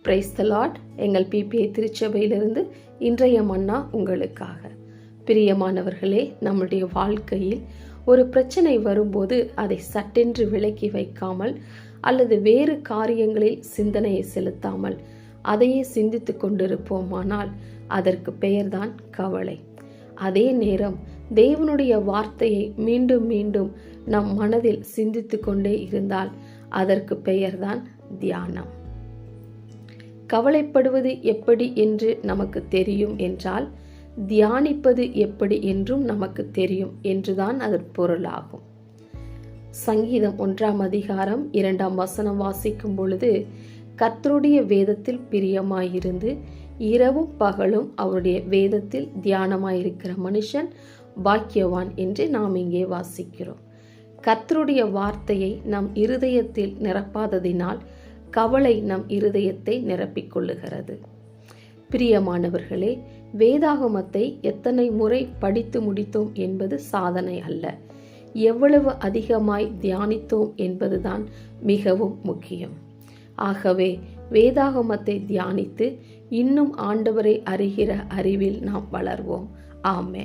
Praise the Lord. எங்கள் PPI திருச்சபையிலிருந்து இன்றைய மன்னா உங்களுக்காக. பிரியமானவர்களே, நம்முடைய வாழ்க்கையில் ஒரு பிரச்சனை வரும்போது அதை சட்டென்று விலக்கி வைக்காமல் அல்லது வேறு காரியங்களில் சிந்தனையை செலுத்தாமல் அதையே சிந்தித்து கொண்டிருப்போமானால் அதற்கு பெயர்தான் கவலை. அதே நேரம் தேவனுடைய வார்த்தையை மீண்டும் மீண்டும் நம் மனதில் சிந்தித்து கொண்டே இருந்தால் அதற்கு பெயர்தான் தியானம். கவலைப்படுவது எப்படி என்று நமக்கு தெரியும் என்றால் தியானிப்பது எப்படி என்றும் நமக்கு தெரியும் என்றுதான் அதன் பொருளாகும். சங்கீதம் 1ஆம் அதிகாரம் 2ஆம் வசனம் வாசிக்கும் பொழுது, கர்த்தருடைய வேதத்தில் பிரியமாயிருந்து இரவும் பகலும் அவருடைய வேதத்தில் தியானமாயிருக்கிற மனுஷன் பாக்கியவான் என்று நாம் இங்கே வாசிக்கிறோம். கர்த்தருடைய வார்த்தையை நம் இருதயத்தில் நிரப்பாததினால் கவலை நம் இருதயத்தை நிரப்பிக்கொள்ளுகிறது. பிரியமானவர்களே, வேதாகமத்தை எத்தனை முறை படித்து முடித்தோம் என்பது சாதனை அல்ல, எவ்வளவு அதிகமாய் தியானித்தோம் என்பதுதான் மிகவும் முக்கியம். ஆகவே வேதாகமத்தை தியானித்து இன்னும் ஆண்டவரை அறிகிற அறிவில் நாம் வளர்வோம். ஆமென்.